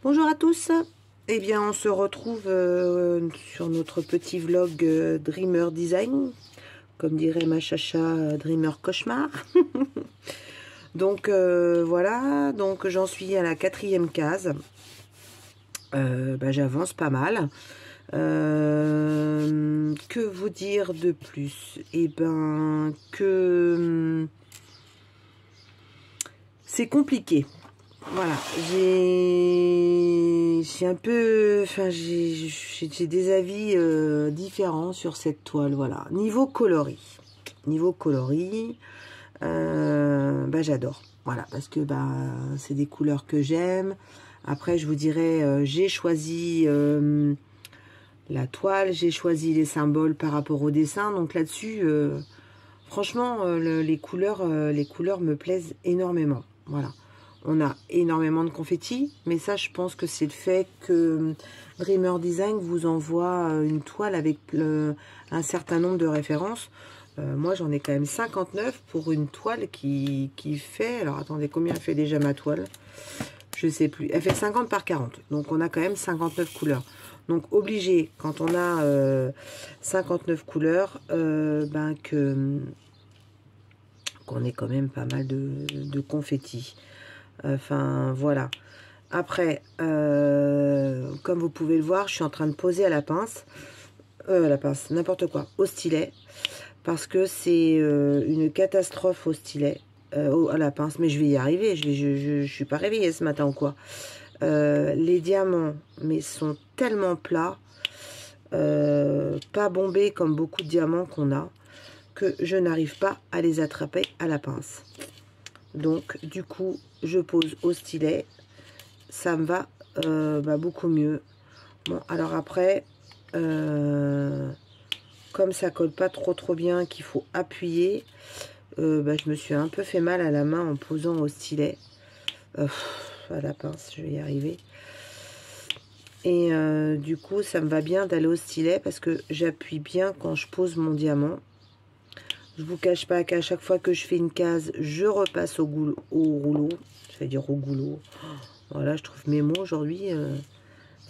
Bonjour à tous, eh bien on se retrouve sur notre petit vlog Dreamer Design, comme dirait ma chacha, Dreamer Cauchemar. Donc voilà, donc j'en suis à la 4e case, j'avance pas mal. Que vous dire de plus? Eh ben que c'est compliqué. Voilà, j'ai un peu, j'ai des avis différents sur cette toile. Voilà, niveau coloris, j'adore. Voilà, parce que c'est des couleurs que j'aime. Après, je vous dirais, j'ai choisi la toile, j'ai choisi les symboles par rapport au dessin. Donc là-dessus, franchement, les couleurs me plaisent énormément. Voilà. On a énormément de confettis, mais ça, je pense que c'est le fait que Dreamer Design vous envoie une toile avec un certain nombre de références. Moi, j'en ai quand même 59 pour une toile qui fait... Alors, attendez, combien fait déjà ma toile? Je sais plus. Elle fait 50 par 40. Donc, on a quand même 59 couleurs. Donc, obligé, quand on a 59 couleurs, qu'on ait quand même pas mal de confettis. Enfin, voilà. Après, comme vous pouvez le voir, je suis en train de poser à la pince, n'importe quoi, au stylet, parce que c'est une catastrophe au stylet, à la pince, mais je vais y arriver, je suis pas réveillée ce matin ou quoi. Les diamants, mais sont tellement plats, pas bombés comme beaucoup de diamants qu'on a, que je n'arrive pas à les attraper à la pince. Donc, du coup, je pose au stylet. Ça me va beaucoup mieux. Bon, alors après, comme ça colle pas trop bien, qu'il faut appuyer, je me suis un peu fait mal à la main en posant au stylet. À la pince, je vais y arriver. Et du coup, ça me va bien d'aller au stylet parce que j'appuie bien quand je pose mon diamant. Je vous cache pas qu'à chaque fois que je fais une case, je repasse au rouleau. Je vais dire au goulot. Voilà, je trouve mes mots aujourd'hui,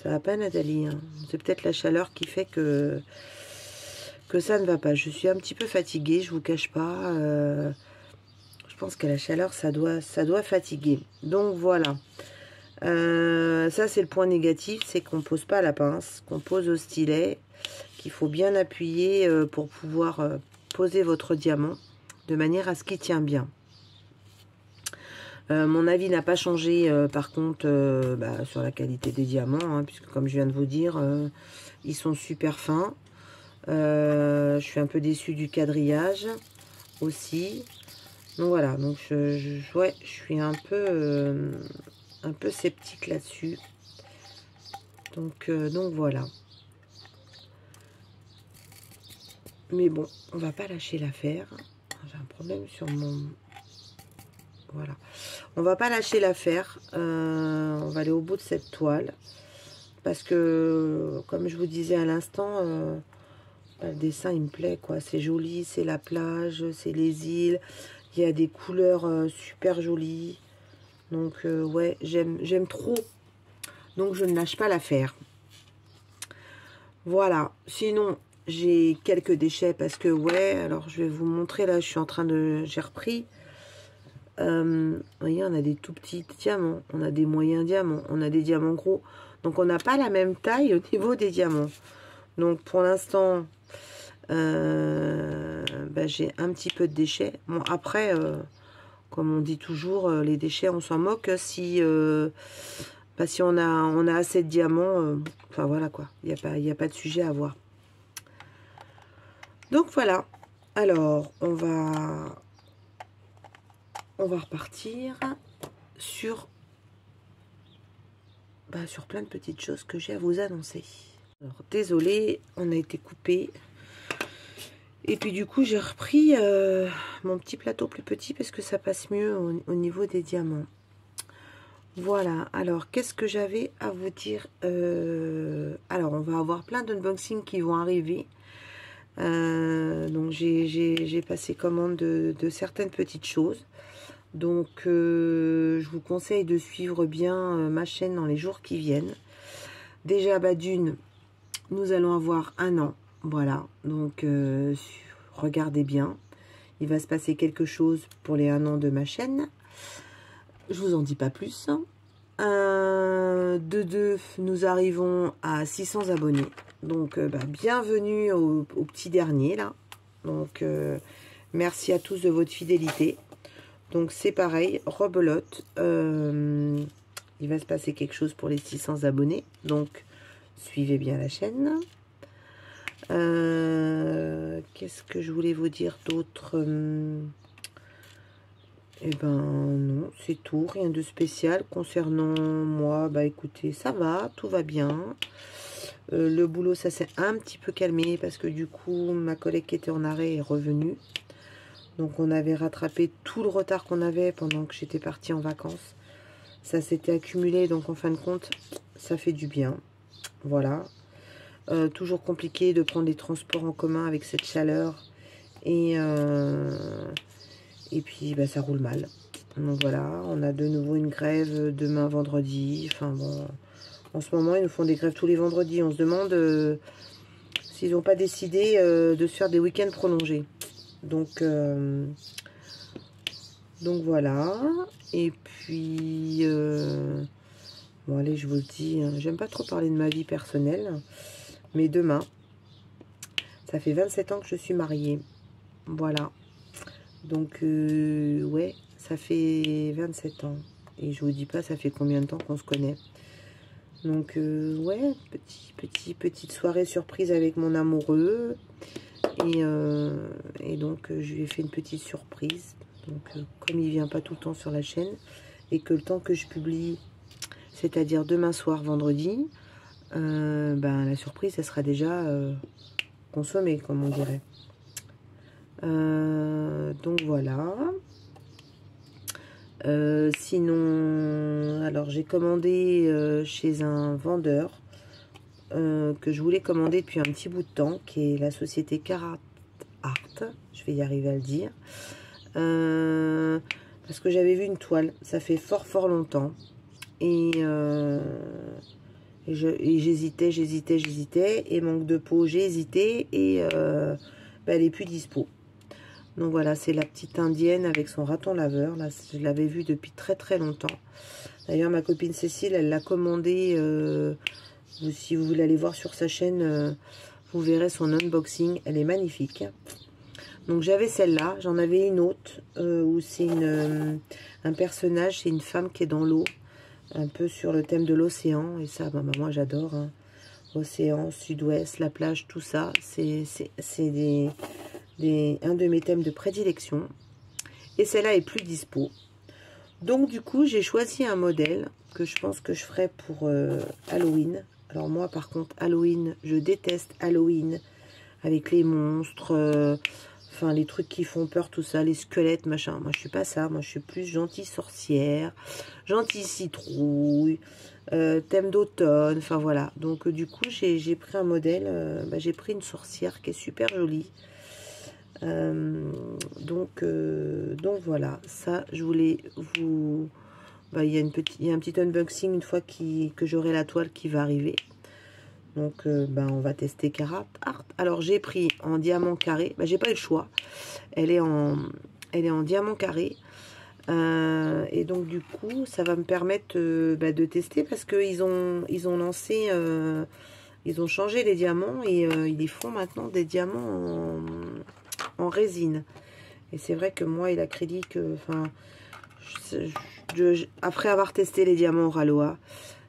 ça va pas, Nathalie. Hein. C'est peut-être la chaleur qui fait que ça ne va pas. Je suis un petit peu fatiguée, je vous cache pas. Je pense que la chaleur, ça doit fatiguer. Donc voilà. Ça, c'est le point négatif, c'est qu'on pose pas à la pince, qu'on pose au stylet, qu'il faut bien appuyer pour pouvoir poser votre diamant de manière à ce qu'il tient bien. Mon avis n'a pas changé par contre sur la qualité des diamants, hein, puisque comme je viens de vous dire, ils sont super fins. Je suis un peu déçue du quadrillage aussi. Donc voilà, donc je suis un peu sceptique là-dessus. Donc voilà. Mais bon, on va pas lâcher l'affaire. J'ai un problème sur mon... Voilà. On va pas lâcher l'affaire. On va aller au bout de cette toile. Parce que, comme je vous disais à l'instant, le dessin, il me plaît, quoi. C'est joli, c'est la plage, c'est les îles. Il y a des couleurs super jolies. Donc, ouais, j'aime trop. Donc, je ne lâche pas l'affaire. Voilà. Sinon... J'ai quelques déchets parce que, ouais, alors je vais vous montrer, là, je suis en train de... J'ai repris. Vous voyez, on a des tout petits diamants, on a des moyens diamants, on a des diamants gros. Donc, on n'a pas la même taille au niveau des diamants. Donc, pour l'instant, j'ai un petit peu de déchets. Bon, après, comme on dit toujours, les déchets, on s'en moque. Si on a assez de diamants, enfin, voilà, quoi. Il n'y a pas de sujet à voir. Donc voilà, alors on va repartir sur plein de petites choses que j'ai à vous annoncer. Alors désolé, on a été coupé. Et puis du coup j'ai repris mon petit plateau plus petit parce que ça passe mieux au niveau des diamants. Voilà, alors qu'est-ce que j'avais à vous dire? Alors, on va avoir plein d'unboxings qui vont arriver. Donc, j'ai passé commande de certaines petites choses. Donc, je vous conseille de suivre bien ma chaîne dans les jours qui viennent. Déjà, bah, d'une, nous allons avoir 1 an. Voilà, donc regardez bien. Il va se passer quelque chose pour les 1 an de ma chaîne. Je vous en dis pas plus. De 2, nous arrivons à 600 abonnés. Donc, bah, bienvenue au petit dernier, là. Donc, merci à tous de votre fidélité. Donc, c'est pareil, rebelote. Il va se passer quelque chose pour les 600 abonnés. Donc, suivez bien la chaîne. Qu'est-ce que je voulais vous dire d'autre? Eh ben non, c'est tout, rien de spécial. Concernant moi, bah écoutez, ça va, tout va bien. Le boulot, ça s'est un petit peu calmé parce que du coup, ma collègue qui était en arrêt est revenue. Donc on avait rattrapé tout le retard qu'on avait pendant que j'étais partie en vacances. Ça s'était accumulé, donc en fin de compte, ça fait du bien. Voilà. Toujours compliqué de prendre les transports en commun avec cette chaleur. Et puis, bah, ça roule mal. Donc voilà, on a de nouveau une grève demain vendredi. Enfin bon, en ce moment, ils nous font des grèves tous les vendredis. On se demande s'ils n'ont pas décidé de se faire des week-ends prolongés. Donc voilà. Et puis, bon allez, je vous le dis, j'aime pas trop parler de ma vie personnelle. Mais demain, ça fait 27 ans que je suis mariée. Voilà. Donc, ouais, ça fait 27 ans. Et je vous dis pas, ça fait combien de temps qu'on se connaît. Donc, ouais, petite soirée surprise avec mon amoureux. Et donc, je lui ai fait une petite surprise. Donc, comme il vient pas tout le temps sur la chaîne, et que le temps que je publie, c'est-à-dire demain soir, vendredi, ben, la surprise, elle sera déjà consommée, comme on dirait. Donc voilà. Sinon, alors j'ai commandé chez un vendeur que je voulais commander depuis un petit bout de temps, qui est la société Carat Art. Je vais y arriver à le dire. Parce que j'avais vu une toile, ça fait fort longtemps. Et j'hésitais. Et manque de peau, j'ai hésité. Et bah, elle est plus dispo. Donc voilà, c'est la petite indienne avec son raton laveur. Là, je l'avais vue depuis très longtemps. D'ailleurs, ma copine Cécile, elle l'a commandée. Si vous voulez aller voir sur sa chaîne, vous verrez son unboxing. Elle est magnifique. Donc j'avais celle-là. J'en avais une autre où c'est un personnage, c'est une femme qui est dans l'eau. Un peu sur le thème de l'océan. Et ça, bah, moi j'adore. Hein. Océan, sud-ouest, la plage, tout ça. C'est un de mes thèmes de prédilection. Et celle-là est plus dispo. Donc du coup, j'ai choisi un modèle que je pense que je ferai pour Halloween. Alors moi, par contre, Halloween, je déteste Halloween. Avec les monstres, enfin les trucs qui font peur, tout ça, les squelettes, machin. Moi, je suis pas ça. Moi, je suis plus gentille sorcière, gentille citrouille, thème d'automne. Enfin voilà. Donc du coup, j'ai pris un modèle. Bah, j'ai pris une sorcière qui est super jolie. Donc voilà, ça je voulais vous... Bah, il y a un petit unboxing une fois que j'aurai la toile qui va arriver. Donc bah, on va tester Carat Art. Alors j'ai pris en diamant carré, bah, j'ai pas eu le choix. Elle est en diamant carré. Et donc du coup ça va me permettre bah, de tester parce qu'ils ont lancé... ils ont changé les diamants et ils font maintenant des diamants en résine. Et c'est vrai que moi et l'acrylique, enfin, après avoir testé les diamants Raloa,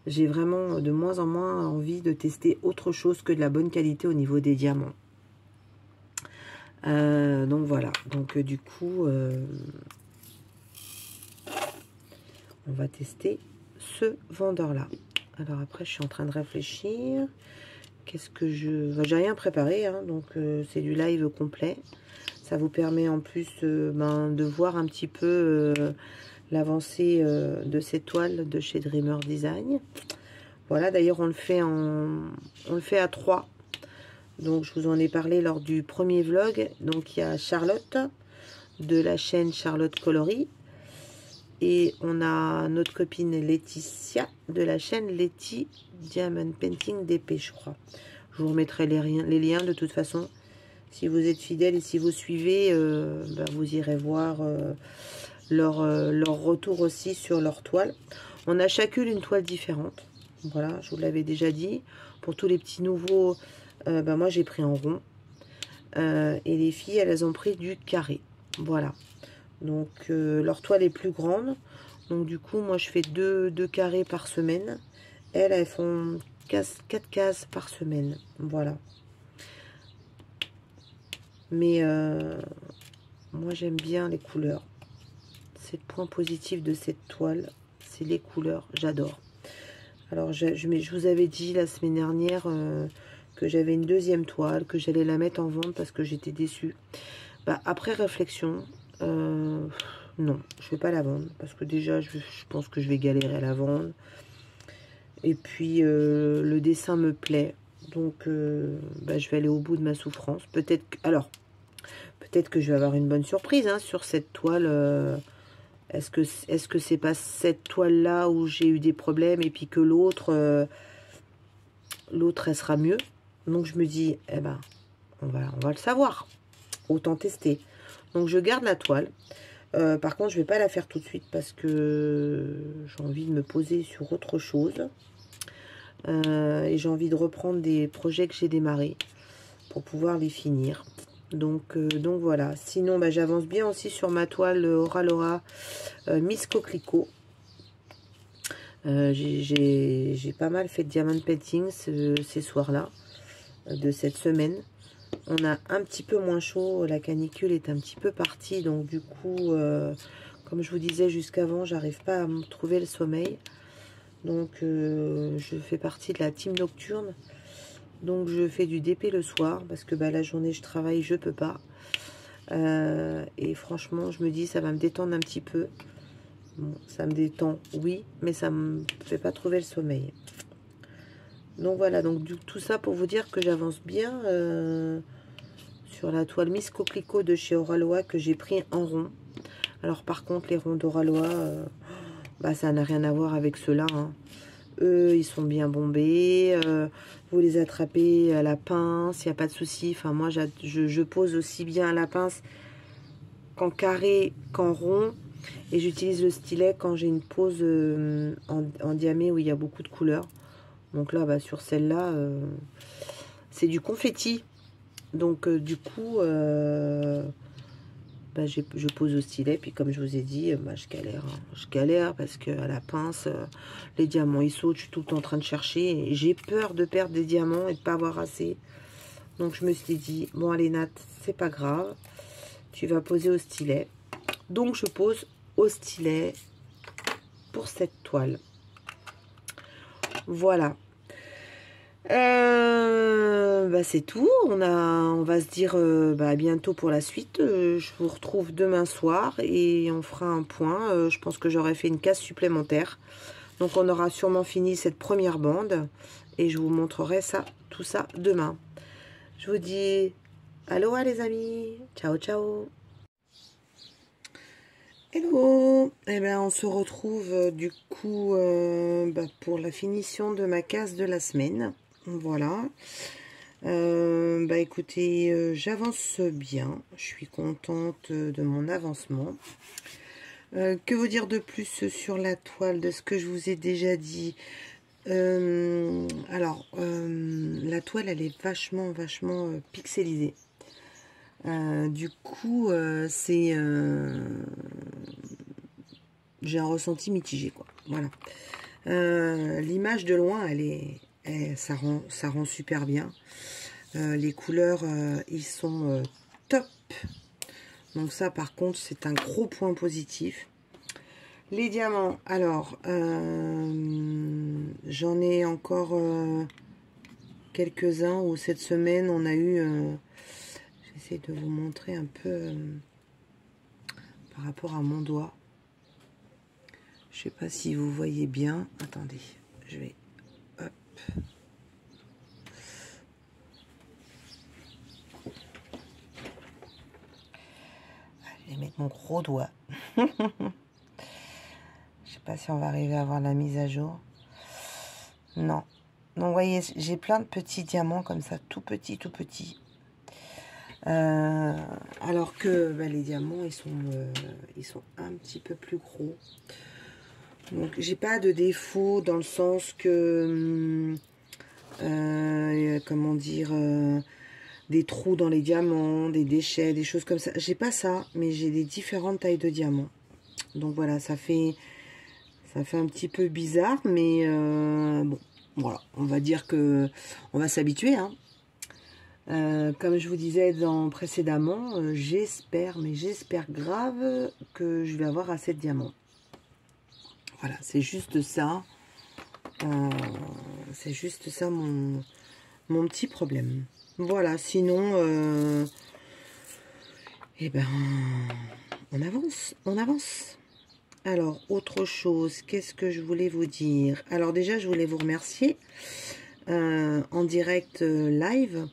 j'ai vraiment de moins en moins envie de tester autre chose que de la bonne qualité au niveau des diamants. Donc voilà, donc du coup, on va tester ce vendeur-là. Alors après, je suis en train de réfléchir. Qu'est-ce que je... J'ai rien préparé, hein, donc c'est du live complet. Ça vous permet en plus de voir un petit peu l'avancée de cette toile de chez Dreamer Design. Voilà, d'ailleurs on le fait à 3. Donc je vous en ai parlé lors du premier vlog. Donc il y a Charlotte de la chaîne Charlotte Coloris. Et on a notre copine Laetitia de la chaîne Letty Diamond Painting DP, je crois. Je vous remettrai les liens de toute façon. Si vous êtes fidèles et si vous suivez, vous irez voir leur retour aussi sur leur toile. On a chacune une toile différente. Voilà, je vous l'avais déjà dit. Pour tous les petits nouveaux, moi j'ai pris en rond. Et les filles, elles ont pris du carré. Voilà. Donc leur toile est plus grande. Donc du coup, moi je fais 2 carrés par semaine. Elles font 4 cases par semaine. Voilà. Mais moi j'aime bien les couleurs. C'est le point positif de cette toile. C'est les couleurs. J'adore. Alors je vous avais dit la semaine dernière que j'avais une deuxième toile, que j'allais la mettre en vente parce que j'étais déçue. Après réflexion, non, je vais pas la vendre parce que déjà je pense que je vais galérer à la vendre. Et puis le dessin me plaît, donc je vais aller au bout de ma souffrance. Peut-être que je vais avoir une bonne surprise sur cette toile. Est-ce que c'est pas cette toile là où j'ai eu des problèmes et puis que l'autre elle sera mieux. Donc je me dis on va le savoir, autant tester. Donc je garde la toile. Par contre je vais pas la faire tout de suite parce que j'ai envie de me poser sur autre chose. Et j'ai envie de reprendre des projets que j'ai démarrés pour pouvoir les finir. Donc voilà. Sinon, j'avance bien aussi sur ma toile Aura Miss Coquelicot. J'ai pas mal fait de diamond painting ces soirs-là de cette semaine. On a un petit peu moins chaud. La canicule est un petit peu partie. Donc du coup, comme je vous disais jusqu'avant, j'arrive pas à me trouver le sommeil. Donc je fais partie de la team nocturne. Donc je fais du DP le soir parce que la journée je travaille, je peux pas. Et franchement je me dis ça va me détendre un petit peu. Bon, ça me détend, oui, mais ça me fait pas trouver le sommeil. Donc voilà, donc tout ça pour vous dire que j'avance bien sur la toile Miss Coquelicot de chez Aura que j'ai pris en rond. Alors par contre les ronds d'Aura ça n'a rien à voir avec ceux-là. Eux, ils sont bien bombés. Vous les attrapez à la pince, il n'y a pas de souci. Enfin, moi, je pose aussi bien à la pince qu'en carré, qu'en rond. Et j'utilise le stylet quand j'ai une pose en diamé où il y a beaucoup de couleurs. Donc là, sur celle-là, c'est du confetti. Donc, du coup... je pose au stylet, puis comme je vous ai dit, je galère parce que à la pince, les diamants ils sautent, je suis tout le temps en train de chercher, et j'ai peur de perdre des diamants et de pas avoir assez. Donc je me suis dit, bon allez Nat, c'est pas grave, tu vas poser au stylet. Donc je pose au stylet pour cette toile. Voilà. C'est tout. On va se dire à bientôt pour la suite. Je vous retrouve demain soir et on fera un point. Je pense que j'aurai fait une case supplémentaire. Donc on aura sûrement fini cette première bande et je vous montrerai tout ça demain. Je vous dis aloha les amis. Ciao ciao. Hello. On se retrouve du coup pour la finition de ma case de la semaine. Voilà. Écoutez, j'avance bien. Je suis contente de mon avancement. Que vous dire de plus sur la toile de ce que je vous ai déjà dit? La toile, elle est vachement pixelisée. Du coup, j'ai un ressenti mitigé, quoi. Voilà. L'image de loin, ça rend super bien. Les couleurs, ils sont top. Donc ça, par contre, c'est un gros point positif. Les diamants, alors, j'en ai encore quelques-uns où cette semaine, on a eu... j'essaie de vous montrer un peu par rapport à mon doigt. Je sais pas si vous voyez bien. Attendez, je vais... Hop. Je vais mettre mon gros doigt. Je sais pas si on va arriver à voir la mise à jour. Non. Donc, vous voyez, j'ai plein de petits diamants comme ça, tout petits, tout petits. Alors que bah, les diamants, ils sont un petit peu plus gros. Donc, j'ai pas de défaut dans le sens que... comment dire... des trous dans les diamants, des déchets, des choses comme ça. J'ai pas ça, mais j'ai des différentes tailles de diamants. Donc voilà, ça fait un petit peu bizarre, mais bon, voilà, on va dire que on va s'habituer. Hein. Comme je vous disais précédemment, j'espère, mais j'espère grave que je vais avoir assez de diamants. Voilà, c'est juste ça. C'est juste ça mon petit problème. Voilà, sinon, eh ben, on avance. Alors, autre chose, qu'est-ce que je voulais vous dire? Alors déjà, je voulais vous remercier en direct live.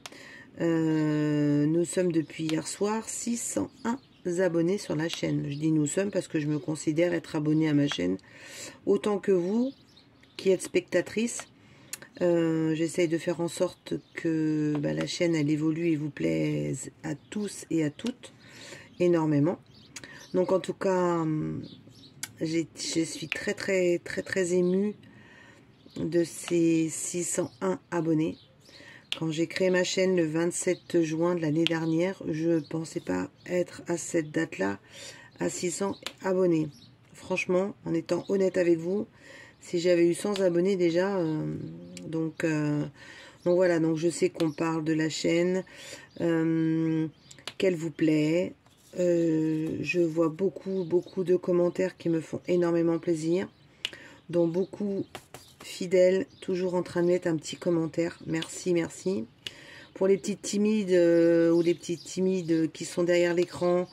Nous sommes depuis hier soir 601 abonnés sur la chaîne. Je dis nous sommes parce que je me considère être abonné à ma chaîne autant que vous qui êtes spectatrice. J'essaye de faire en sorte que bah, la chaîne elle évolue et vous plaise à tous et à toutes énormément. Donc en tout cas, je suis très émue de ces 601 abonnés. Quand j'ai créé ma chaîne le 27 juin de l'année dernière, je ne pensais pas être à cette date-là à 600 abonnés. Franchement, en étant honnête avec vous, si j'avais eu 100 abonnés déjà, donc voilà, donc je sais qu'on parle de la chaîne, qu'elle vous plaît. Je vois beaucoup de commentaires qui me font énormément plaisir, dont beaucoup fidèles, toujours en train de mettre un petit commentaire. Merci. Pour les petites timides ou les petites timides qui sont derrière l'écran,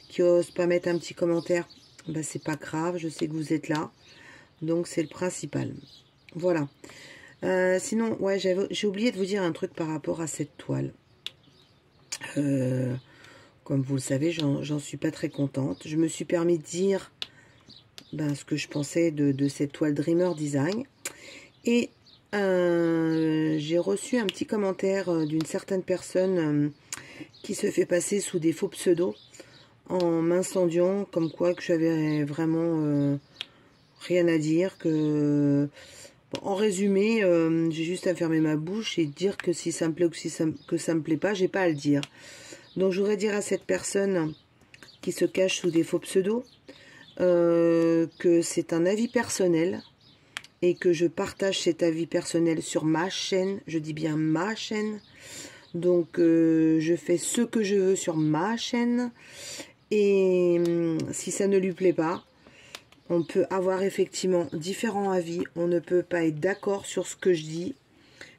qui osent pas mettre un petit commentaire, bah, c'est pas grave, je sais que vous êtes là. Donc c'est le principal. Voilà. Sinon, ouais, j'ai oublié de vous dire un truc par rapport à cette toile. Comme vous le savez, j'en suis pas très contente. Je me suis permis de dire ce que je pensais de cette toile Dreamer Design. Et j'ai reçu un petit commentaire d'une certaine personne qui se fait passer sous des faux pseudos en m'incendiant, comme quoi que j'avais vraiment rien à dire, que bon, en résumé, j'ai juste à fermer ma bouche et dire que si ça me plaît ou que ça me plaît pas, j'ai pas à le dire. Donc je voudrais dire à cette personne qui se cache sous des faux pseudos que c'est un avis personnel et que je partage cet avis personnel sur ma chaîne, je dis bien ma chaîne. Donc je fais ce que je veux sur ma chaîne et si ça ne lui plaît pas, on peut avoir effectivement différents avis, on ne peut pas être d'accord sur ce que je dis,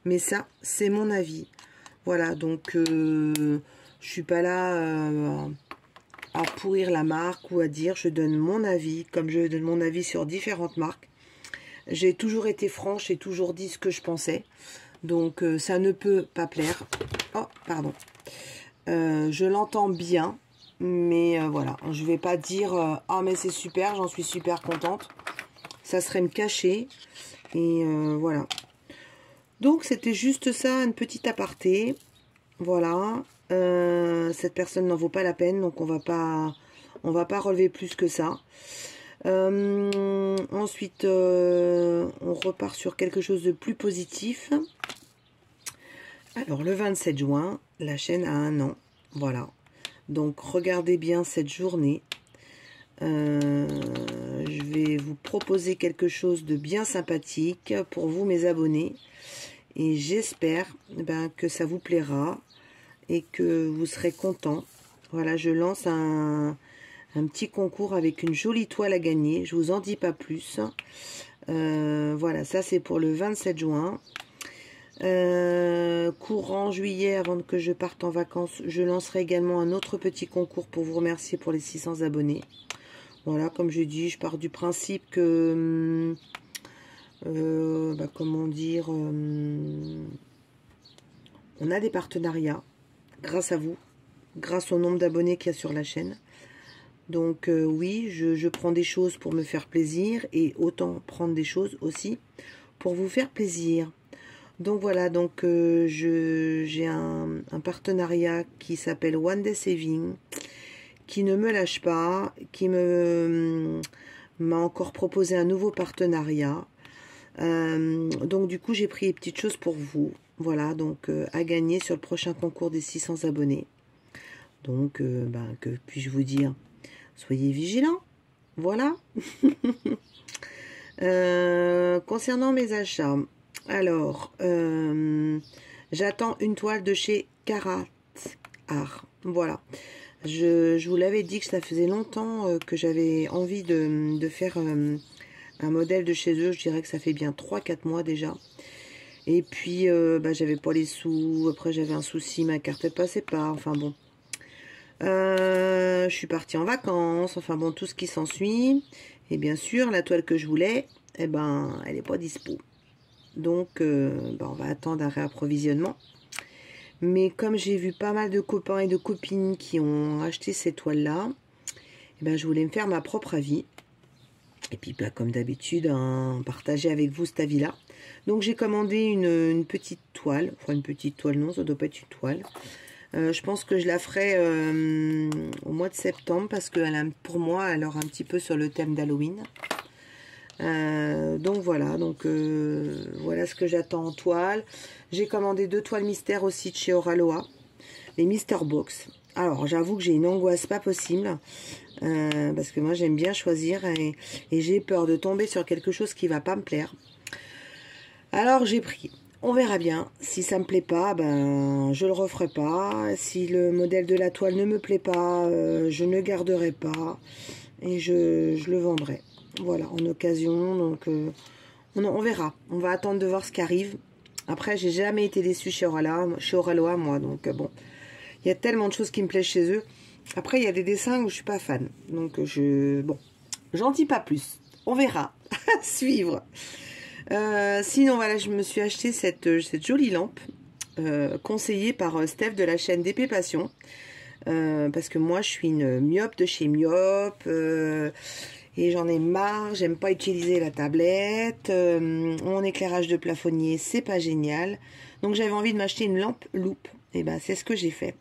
mais ça c'est mon avis. Voilà, donc je suis pas là à pourrir la marque ou à dire je donne mon avis, comme je donne mon avis sur différentes marques. J'ai toujours été franche et toujours dit ce que je pensais. Donc, ça ne peut pas plaire. Oh, pardon. Je l'entends bien. Mais voilà, je ne vais pas dire « Ah, mais c'est super, j'en suis super contente ». Ça serait me cacher. Et voilà. Donc, c'était juste ça, une petite aparté. Voilà. Cette personne n'en vaut pas la peine. Donc, on va pas relever plus que ça. Ensuite, on repart sur quelque chose de plus positif. Alors, le 27 juin, la chaîne a 1 an. Voilà. Donc, regardez bien cette journée. Je vais vous proposer quelque chose de bien sympathique pour vous, mes abonnés. Et j'espère que ça vous plaira et que vous serez contents. Voilà, je lance un petit concours avec une jolie toile à gagner. Je vous en dis pas plus. Voilà, ça c'est pour le 27 juin. Courant juillet, avant que je parte en vacances, je lancerai également un autre petit concours pour vous remercier pour les 600 abonnés. Voilà, comme je dis, je pars du principe que, comment dire, on a des partenariats grâce à vous, grâce au nombre d'abonnés qu'il y a sur la chaîne. Donc oui, je prends des choses pour me faire plaisir et autant prendre des choses aussi pour vous faire plaisir. Donc voilà, donc j'ai un partenariat qui s'appelle One Day Saving, qui ne me lâche pas, qui m'a encore proposé un nouveau partenariat. Donc du coup, j'ai pris des petites choses pour vous. Voilà, donc à gagner sur le prochain concours des 600 abonnés. Donc, que puis-je vous dire? Soyez vigilants. Voilà. Concernant mes achats, alors, j'attends une toile de chez Carat Art. Voilà. Je vous l'avais dit que ça faisait longtemps que j'avais envie de faire un modèle de chez eux. Je dirais que ça fait bien 3-4 mois déjà. Et puis, j'avais pas les sous. Après, j'avais un souci, ma carte ne passait pas. Enfin bon. Je suis partie en vacances. Enfin bon, tout ce qui s'ensuit. Et bien sûr, la toile que je voulais, eh ben, elle n'est pas dispo. Donc, on va attendre un réapprovisionnement. Mais comme j'ai vu pas mal de copains et de copines qui ont acheté ces toiles-là, eh ben, je voulais me faire ma propre avis. Et puis, comme d'habitude, partager avec vous cet avis-là. Donc, j'ai commandé une petite toile. Enfin, une petite toile, non, ça doit pas être une toile. Je pense que je la ferai au mois de septembre parce que pour moi, elle aura un petit peu sur le thème d'Halloween. Donc voilà, voilà ce que j'attends en toile. J'ai commandé 2 toiles mystères aussi de chez Oraloa, les Mister Box. Alors j'avoue que j'ai une angoisse pas possible parce que moi j'aime bien choisir et j'ai peur de tomber sur quelque chose qui va pas me plaire. Alors j'ai pris, on verra bien. Si ça me plaît pas, je le referai pas. Si le modèle de la toile ne me plaît pas, je ne garderai pas et je le vendrai. Voilà, en occasion, donc on verra. On va attendre de voir ce qui arrive. Après, j'ai jamais été déçue chez Oraloa, moi. Donc bon, il y a tellement de choses qui me plaisent chez eux. Après, il y a des dessins où je suis pas fan. Donc bon, j'en dis pas plus. On verra. À suivre. Sinon, voilà, je me suis acheté cette jolie lampe conseillée par Steph de la chaîne DP Passion. Parce que moi, je suis une myope de chez Myope. Et j'en ai marre, j'aime pas utiliser la tablette, mon éclairage de plafonnier, c'est pas génial. Donc j'avais envie de m'acheter une lampe loupe, et c'est ce que j'ai fait.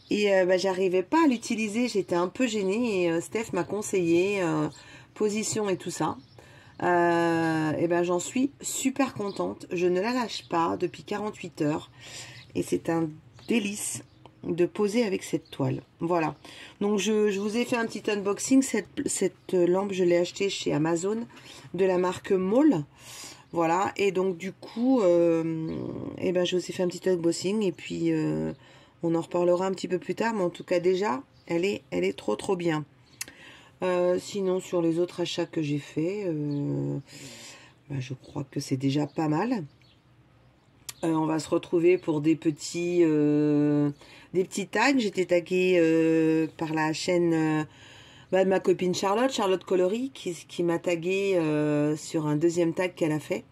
Et j'arrivais pas à l'utiliser, j'étais un peu gênée, et Steph m'a conseillé position et tout ça. J'en suis super contente, je ne la lâche pas depuis 48 heures, et c'est un délice de poser avec cette toile. Voilà, donc je vous ai fait un petit unboxing. Cette lampe, je l'ai achetée chez Amazon de la marque Maul. Voilà, et donc du coup je vous ai fait un petit unboxing et puis on en reparlera un petit peu plus tard, mais en tout cas déjà elle est trop bien. Sinon sur les autres achats que j'ai fait, je crois que c'est déjà pas mal. On va se retrouver pour des petits tags. J'étais taguée par la chaîne de ma copine Charlotte Coloris, qui m'a taguée sur un deuxième tag qu'elle a fait.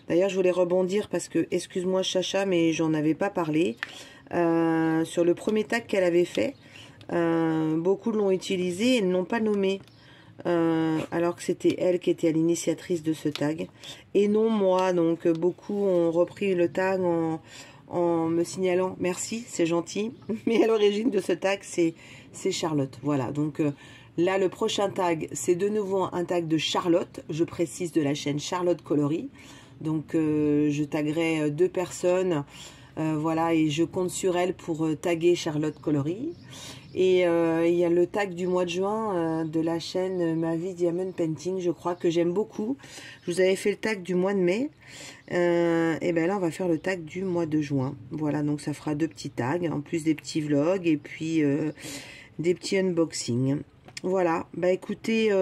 D'ailleurs, je voulais rebondir parce que, excuse-moi Chacha, mais j'en avais pas parlé. Sur le premier tag qu'elle avait fait, beaucoup l'ont utilisé et ne l'ont pas nommé. Alors que c'était elle qui était à l'initiatrice de ce tag et non moi. Donc beaucoup ont repris le tag en me signalant merci, c'est gentil, mais à l'origine de ce tag c'est Charlotte. Voilà, donc là le prochain tag c'est de nouveau un tag de Charlotte, je précise, de la chaîne Charlotte Coloris. Donc je taguerai 2 personnes, voilà, et je compte sur elle pour taguer Charlotte Coloris. Et il y a le tag du mois de juin de la chaîne Ma Vie Diamond Painting, je crois, que j'aime beaucoup. Je vous avais fait le tag du mois de mai. Et là, on va faire le tag du mois de juin. Voilà, donc ça fera 2 petits tags, en plus des petits vlogs et puis des petits unboxings. Voilà, écoutez,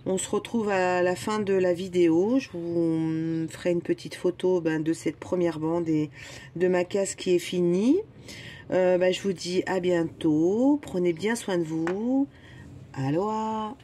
on se retrouve à la fin de la vidéo. Je vous ferai une petite photo de cette première bande et de ma case qui est finie. Je vous dis à bientôt, prenez bien soin de vous, Aloha!